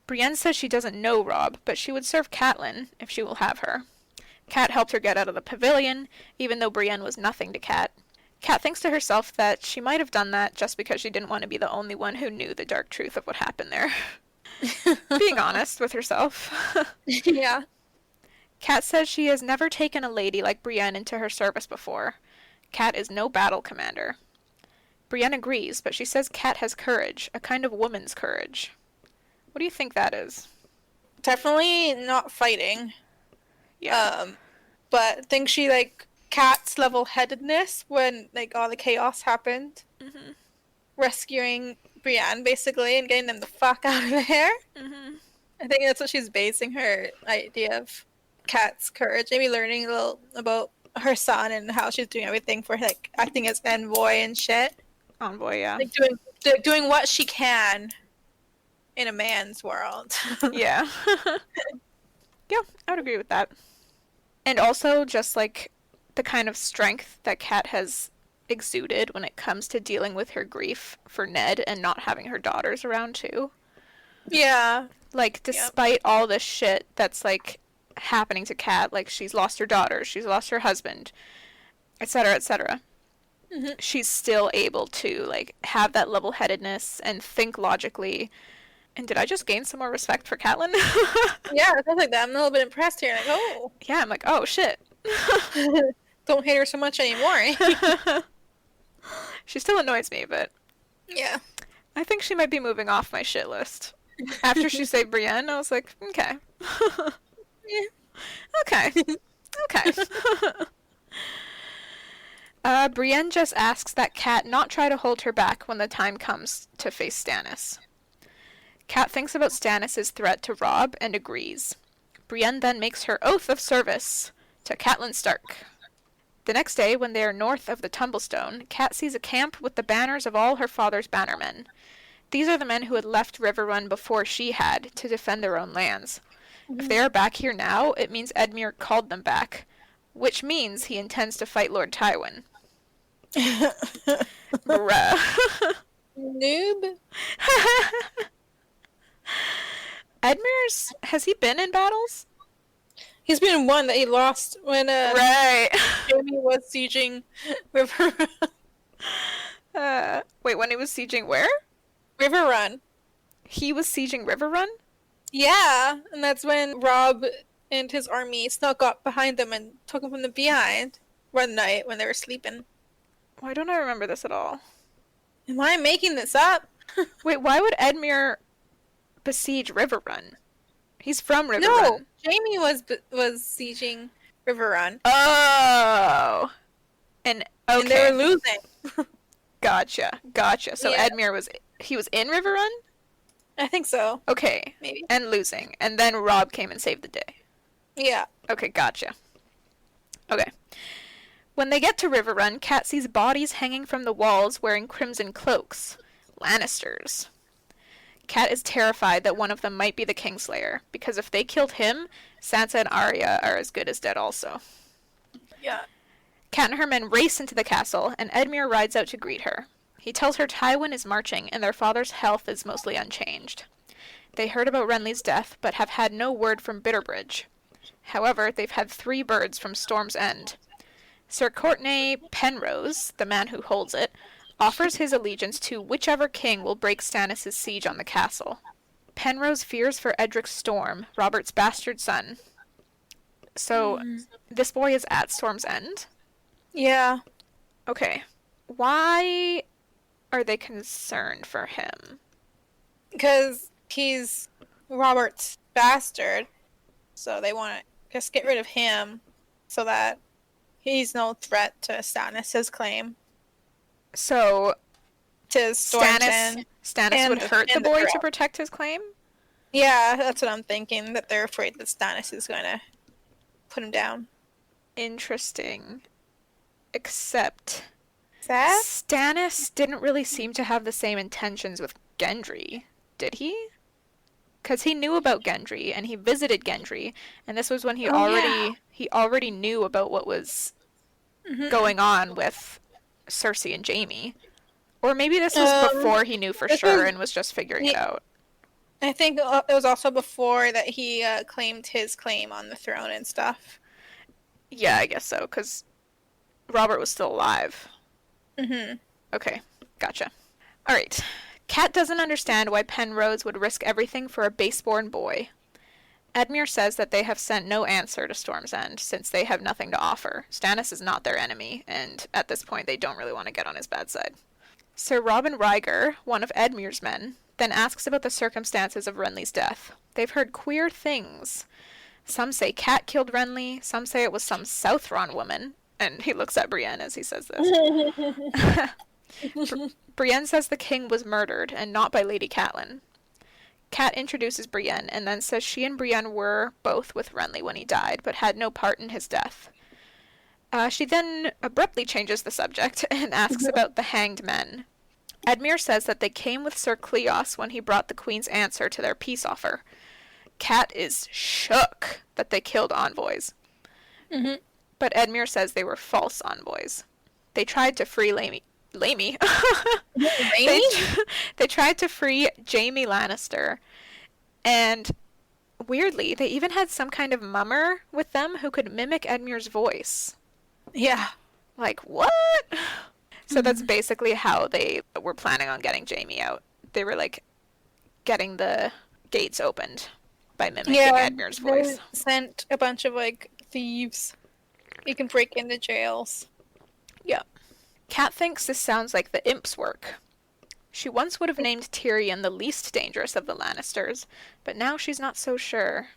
Brienne says she doesn't know Robb, but she would serve Catelyn if she will have her. Kat helped her get out of the pavilion, even though Brienne was nothing to Kat. Kat thinks to herself that she might have done that just because she didn't want to be the only one who knew the dark truth of what happened there. Being honest with herself.
Yeah.
Kat says she has never taken a lady like Brienne into her service before. Kat is no battle commander. Brienne agrees, but she says Kat has courage, a kind of woman's courage. What do you think that is?
Definitely not fighting.
Yeah.
But I think she, like, Kat's level-headedness when, like, all the chaos happened.
Mhm.
Rescuing Brienne, basically, and getting them the fuck out of there.
Mhm.
I think that's what she's basing her idea of Kat's courage. Maybe learning a little about her son and how she's doing everything for, like, acting as envoy and shit.
Envoy, yeah.
Like, doing what she can in a man's world.
Yeah. Yeah, I would agree with that. And also just like the kind of strength that Kat has exuded when it comes to dealing with her grief for Ned and not having her daughters around too.
Yeah.
Like despite all this shit that's like happening to Kat, like she's lost her daughters, she's lost her husband, etc., etc.
Mhm.
She's still able to like have that level-headedness and think logically. And did I just gain some more respect for Catelyn?
Yeah, stuff like that. I'm a little bit impressed here. Like, oh,
Yeah, I'm like, oh shit.
don't hate her so much anymore.
She still annoys me, but
Yeah.
I think she might be moving off my shit list. After she saved Brienne, I was like, okay.
Yeah.
Okay. Okay. Brienne just asks that Kat not try to hold her back when the time comes to face Stannis. Kat thinks about Stannis' threat to Robb and agrees. Brienne then makes her oath of service to Catelyn Stark. The next day, when they are north of the Tumblestone, Kat sees a camp with the banners of all her father's bannermen. These are the men who had left Riverrun before she had to defend their own lands. If they are back here now, it means Edmure called them back, which means he intends to fight Lord Tywin. Bruh.
Noob.
Edmure's, has he been in battles?
He's been one that he lost when
Right.
Jaime was sieging River
Wait, when he was sieging where?
Riverrun.
He was sieging Riverrun?
Yeah, and that's when Robb and his army snuck up behind them and took him from the behind one night when they were sleeping.
Why don't I remember this at all?
Am I making this up?
Wait, why would Edmure besiege Riverrun? He's from Riverrun.
No, Jaime was sieging Riverrun,
Oh. And okay.
and they were losing.
Gotcha. So
Yeah.
Edmure was in Riverrun?
I think so,
Okay.
maybe.
And losing. And then Robb came and saved the day.
Yeah.
Okay, gotcha. Okay. When they get to Riverrun, Kat sees bodies hanging from the walls wearing crimson cloaks. Lannisters. Kat is terrified that one of them might be the Kingslayer, because if they killed him, Sansa and Arya are as good as dead also.
Yeah.
Kat and her men race into the castle, and Edmure rides out to greet her. He tells her Tywin is marching, and their father's health is mostly unchanged. They heard about Renly's death, but have had no word from Bitterbridge. However, they've had 3 birds from Storm's End. Sir Courtenay Penrose, the man who holds it, offers his allegiance to whichever king will break Stannis' siege on the castle. Penrose fears for Edric Storm, Robert's bastard son. So, this boy is at Storm's End?
Yeah.
Okay. Why are they concerned for him?
Because he's Robert's bastard. So they want to just get rid of him so that he's no threat to Stannis' claim
So,
to Storm's End.
Stannis
and
would
the-
hurt the
and the
boy to
throne.
protect his claim?
Yeah, that's what I'm thinking. That they're afraid that Stannis is going to put him down.
Interesting. Except
Sad?
Stannis didn't really seem to have the same intentions with Gendry, did he? Because he knew about Gendry, and he visited Gendry, and this was when he already knew about what was going on with Cersei and Jaime. Or maybe this was before he knew for
this
sure
was-
and was just figuring it out.
I think it was also before that he claimed his claim on the throne and stuff.
Yeah, I guess so, because Robert was still alive.
Mm-hmm.
Okay, gotcha. Alright. Kat doesn't understand why Penrose would risk everything for a baseborn boy. Edmure says that they have sent no answer to Storm's End, since they have nothing to offer. Stannis is not their enemy, and at this point they don't really want to get on his bad side. Sir Robin Ryger, one of Edmure's men, then asks about the circumstances of Renly's death. They've heard queer things. Some say Kat killed Renly, some say it was some Southron woman, and he looks at Brienne as he says this. Brienne says the king was murdered, and not by Lady Catelyn. Kat introduces Brienne, and then says she and Brienne were both with Renly when he died, but had no part in his death. She then abruptly changes the subject and asks about the hanged men. Edmure says that they came with Sir Cleos when he brought the queen's answer to their peace offer. Kat is shook that they killed envoys.
Mm-hmm.
But Edmure says they were false envoys. They tried to free Laimie. They tried to free Jaime Lannister. And weirdly, they even had some kind of mummer with them who could mimic Edmure's voice.
Yeah.
Like, what? So that's basically how they were planning on getting Jaime out. They were, like, getting the gates opened by mimicking Edmure's voice.
They sent a bunch of, like, thieves. You can break into jails.
Yeah. Kat thinks this sounds like the Imp's work. She once would have named Tyrion the least dangerous of the Lannisters, but now she's not so sure.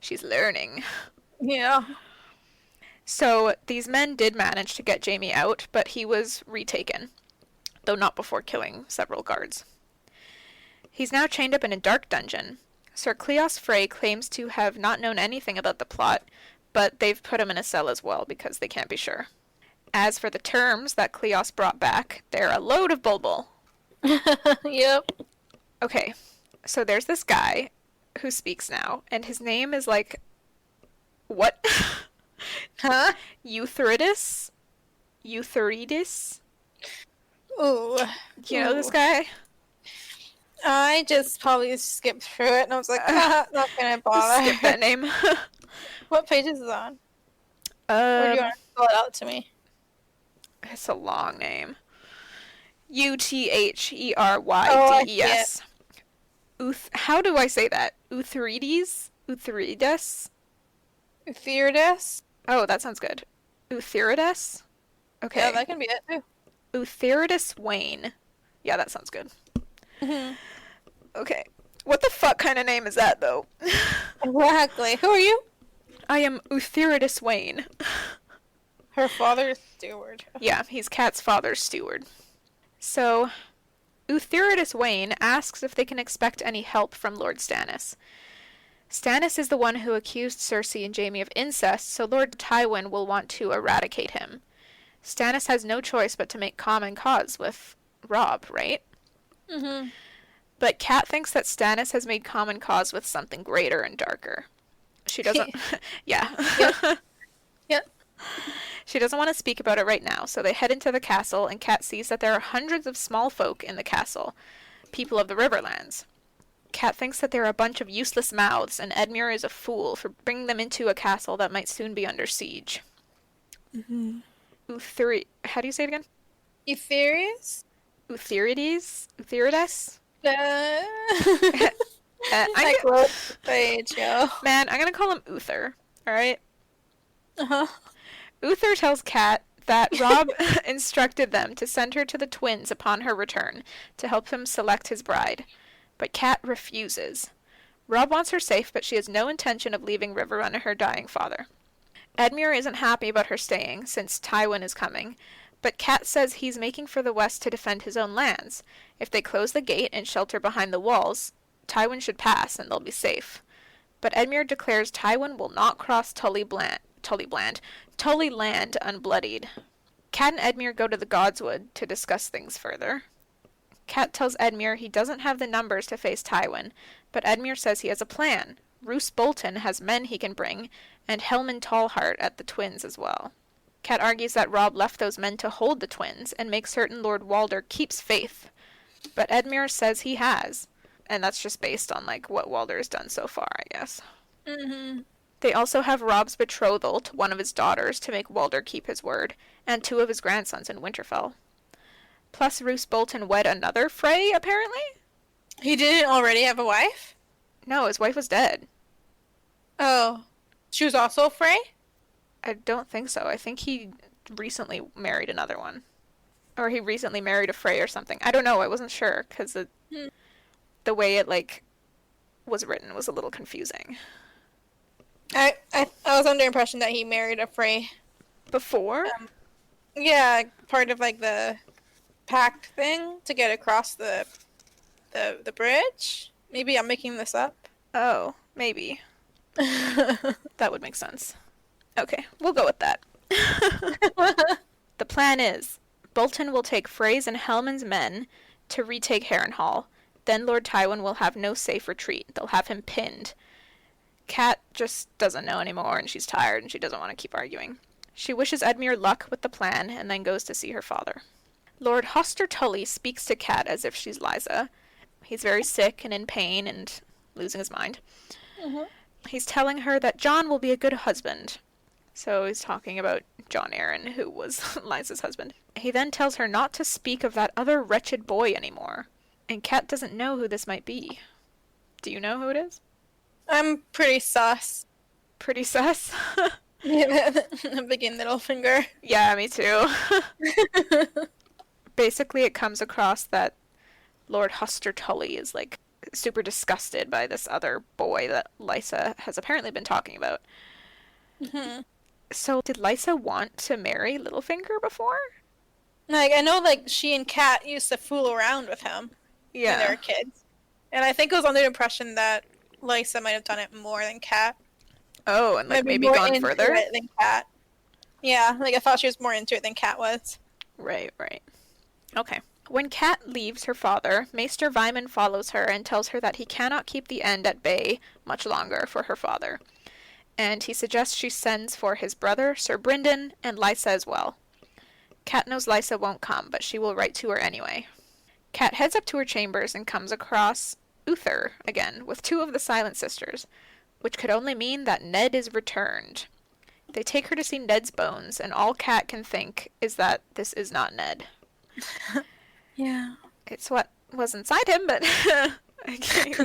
She's learning.
Yeah.
So, these men did manage to get Jaime out, but he was retaken, though not before killing several guards. He's now chained up in a dark dungeon. Sir Cleos Frey claims to have not known anything about the plot, but they've put him in a cell as well because they can't be sure. As for the terms that Cleos brought back, they're a load of bulbul.
Yep.
Okay, so there's this guy who speaks now, and his name is like... What?
Huh?
Eutherides? Eutherides?
Ooh.
Do you know this guy?
I just probably skipped through it and I was like, not gonna bother.
Skip that name.
What page is it on? Or do you want to spell it out to me?
It's a long name. Utherides. How do I say that? Eutherides? Eutherides?
Theodis?
Oh, that sounds good. Eutherides? Okay.
Yeah, that can be it too.
Eutherides Wayne. Yeah, that sounds good.
Mm-hmm.
Okay. What the fuck kind of name is that, though?
Exactly. Who are you?
I am Eutherides Wayne.
Her father's steward.
Yeah, he's Kat's father's steward. So, Eutherides Wayne asks if they can expect any help from Lord Stannis. Stannis is the one who accused Cersei and Jaime of incest, so Lord Tywin will want to eradicate him. Stannis has no choice but to make common cause with Robb, right?
Mm-hmm.
But Kat thinks that Stannis has made common cause with something greater and darker. She doesn't. Yeah.
Yep. Yep.
She doesn't want to speak about it right now, so they head into the castle, and Kat sees that there are hundreds of small folk in the castle, people of the Riverlands. Kat thinks that they're a bunch of useless mouths, and Edmure is a fool for bringing them into a castle that might soon be under siege.
Mm-hmm.
How do you say it again?
Eutherius?
Utherides? Utherides?
I
I'm
closed the page, yo.
Man, I'm gonna call him Uther, alright?
Uh-huh.
Uther tells Kat that Robb instructed them to send her to the twins upon her return to help him select his bride. But Kat refuses. Robb wants her safe, but she has no intention of leaving Riverrun and her dying father. Edmure isn't happy about her staying, since Tywin is coming, but Kat says he's making for the west to defend his own lands. If they close the gate and shelter behind the walls, Tywin should pass and they'll be safe. But Edmure declares Tywin will not cross Tullyland unbloodied. Kat and Edmure go to the Godswood to discuss things further. Kat tells Edmure he doesn't have the numbers to face Tywin, but Edmure says he has a plan. Roose Bolton has men he can bring, and Helman Tallheart at the twins as well. Kat argues that Robb left those men to hold the twins and make certain Lord Walder keeps faith. But Edmure says he has. And that's just based on, like, what Walder has done so far, I guess.
Mm-hmm.
They also have Robb's betrothal to one of his daughters to make Walder keep his word, and 2 of his grandsons in Winterfell. Plus, Roose Bolton wed another Frey, apparently?
He didn't already have a wife?
No, his wife was dead.
Oh. She was also a Frey?
I don't think so. I think he recently married another one. Or he recently married a Frey or something. I don't know, I wasn't sure, because the way it, like, was written was a little confusing.
I was under the impression that he married a Frey.
Before?
Yeah, part of, like, the pact thing to get across the bridge? Maybe I'm making this up.
Oh, maybe. That would make sense. Okay, we'll go with that. The plan is, Bolton will take Frey's and Helman's men to retake Harrenhal. Then Lord Tywin will have no safe retreat. They'll have him pinned. Kat just doesn't know anymore, and she's tired, and she doesn't want to keep arguing. She wishes Edmure luck with the plan, and then goes to see her father. Lord Hoster Tully speaks to Kat as if she's Lysa. He's very sick and in pain and losing his mind.
Mm-hmm.
He's telling her that Jon will be a good husband. So he's talking about Jon Arryn, who was Lysa's husband. He then tells her not to speak of that other wretched boy anymore. And Kat doesn't know who this might be. Do you know who it is?
I'm pretty sus.
Pretty sus?
Begin middle finger.
Yeah, me too. Basically, it comes across that Lord Hoster Tully is, like, super disgusted by this other boy that Lysa has apparently been talking about.
Mm-hmm.
So, did Lysa want to marry Littlefinger before?
Like, I know, like, she and Kat used to fool around with him when they were kids. And I think it was under the impression that Lysa might have done it more than Kat.
Oh, and, like, maybe
more
gone
into
further?
it than Kat. Yeah, like, I thought she was more into it than Kat was.
Right. Okay. When Kat leaves her father, Maester Vyman follows her and tells her that he cannot keep the End at bay much longer for her father. And he suggests she sends for his brother, Sir Brynden, and Lysa as well. Kat knows Lysa won't come, but she will write to her anyway. Kat heads up to her chambers and comes across Uther again, with 2 of the Silent Sisters, which could only mean that Ned is returned. They take her to see Ned's bones, and all Kat can think is that this is not Ned.
Yeah.
It's what was inside him, but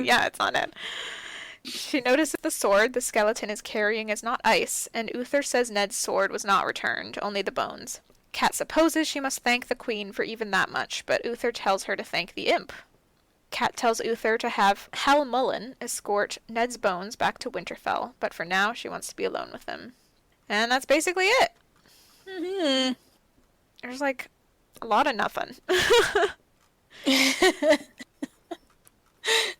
yeah, it's not Ned. She notices the sword the skeleton is carrying is not ice, and Uther says Ned's sword was not returned, only the bones. Kat supposes she must thank the queen for even that much, but Uther tells her to thank the imp. Kat tells Uther to have Hal Mullen escort Ned's bones back to Winterfell, but for now she wants to be alone with him. And that's basically it.
Mm-hmm.
There's, like, a lot of nothing.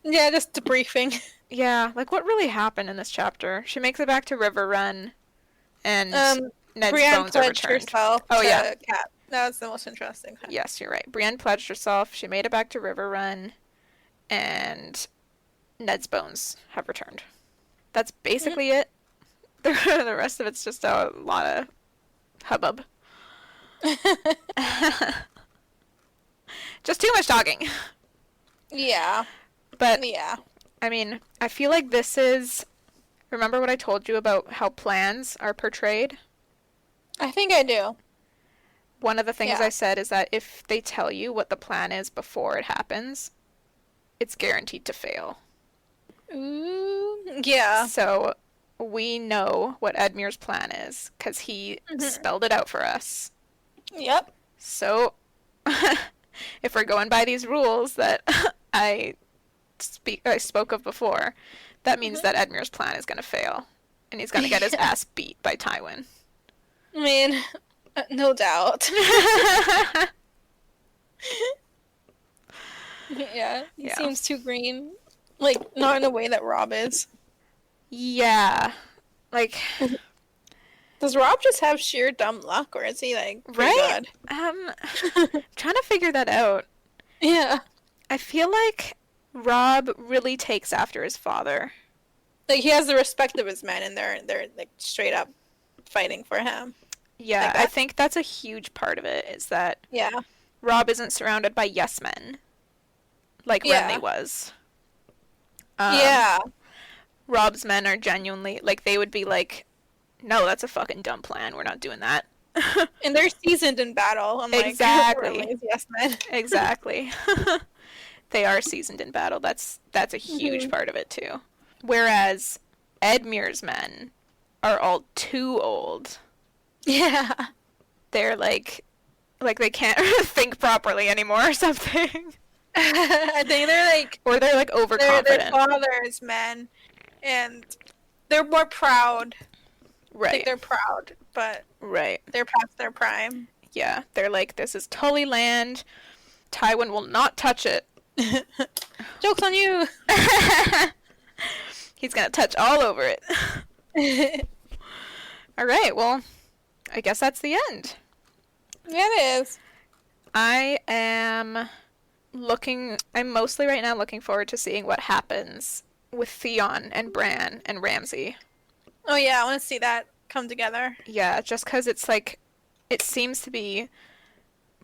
Yeah, just debriefing.
Yeah, like, what really happened in this chapter? She makes it back to Riverrun, and Ned's
Brienne
bones are
pledged
returned.
herself
Oh,
to
yeah.
Kat. That was the most interesting part.
Yes, you're right. Brienne pledged herself. She made it back to River Run, and Ned's bones have returned. That's basically it. The rest of it's just a lot of hubbub. Just too much talking.
Yeah.
But,
Yeah.
I mean, I feel like this is... Remember what I told you about how plans are portrayed?
I think I do.
One of the things
Yeah.
I said is that if they tell you what the plan is before it happens, it's guaranteed to fail.
Ooh. Yeah.
So we know what Edmure's plan is because he spelled it out for us.
Yep.
So if we're going by these rules that I spoke of before, that means that Edmure's plan is going to fail, and he's going to get his ass beat by Tywin.
I mean, no doubt. Yeah, he
Yeah.
seems too green. Like, not in a way that Rob is.
Yeah, like
Does Rob just have sheer dumb luck, or is he, like, pretty
right?
good?
Trying to figure that out.
Yeah.
I feel like Rob really takes after his father.
Like, he has the respect of his men, and they're like, straight up fighting for him.
Yeah,
Like
I
that?
think that's a huge part of it, is that
Yeah.
Rob isn't surrounded by yes men like
Yeah.
Renly was.
Yeah.
Rob's men are genuinely, like, they would be like, no, that's a fucking dumb plan. We're not doing that.
And they're seasoned in battle, unlike
Exactly.
Renly's yes men.
Exactly. They are seasoned in battle. That's a huge part of it, too. Whereas Edmure's men are all too old.
Yeah.
They're like they can't think properly anymore or something.
I think they're like
Or they're like
their
overconfident.
fathers, men, and they're more proud. I
Right.
think they're proud, but
Right.
they're past their prime.
Yeah. They're like, this is Tully land. Tywin will not touch it.
Joke's on you.
He's gonna touch all over it. All right. Well, I guess that's the end.
Yeah, it is.
I'm mostly right now looking forward to seeing what happens with Theon and Bran and Ramsay.
Oh yeah, I want to see that come together.
Yeah, just because it's like, it seems to be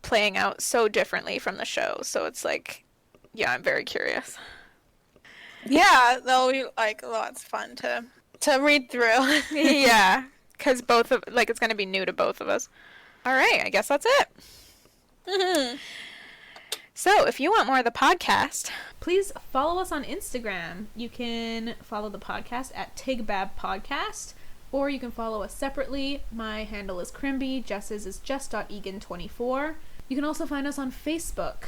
playing out so differently from the show. So it's like, yeah, I'm very curious.
Yeah, that'll be like lots of fun to read through.
Yeah, because it's going to be new to both of us. All right, I guess that's it.
Mhm.
So, if you want more of the podcast, please follow us on Instagram. You can follow the podcast at Tigbab Podcast, or you can follow us separately. My handle is Crimby, Jess's is just.egan24. You can also find us on Facebook.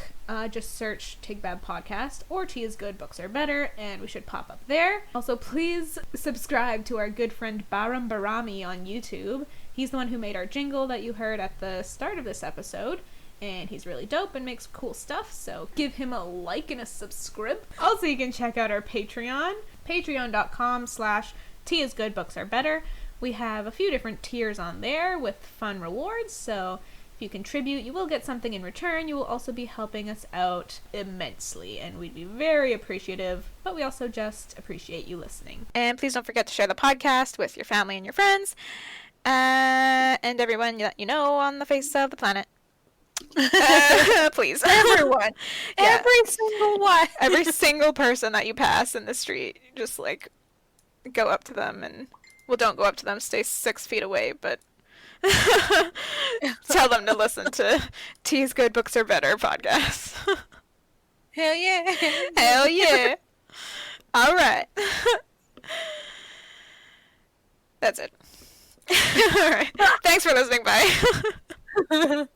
Just search Tigbab Podcast or Tea is Good, Books Are Better, and we should pop up there. Also, please subscribe to our good friend Baram Barami on YouTube. He's the one who made our jingle that you heard at the start of this episode. And he's really dope and makes cool stuff, so give him a like and a subscribe. Also, you can check out our Patreon, patreon.com/teaisgoodbooksarebetter. We have a few different tiers on there with fun rewards, so if you contribute, you will get something in return. You will also be helping us out immensely, and we'd be very appreciative, but we also just appreciate you listening. And please don't forget to share the podcast with your family and your friends, and everyone that you know on the face of the planet. Please.
Everyone.
Yeah.
Every single one.
Every single person that you pass in the street, just like go up to them and, well, don't go up to them, stay 6 feet away, but tell them to listen to Tea's Good Books Are Better podcast.
Hell yeah.
Hell yeah. All right. That's it. All right. Thanks for listening. Bye.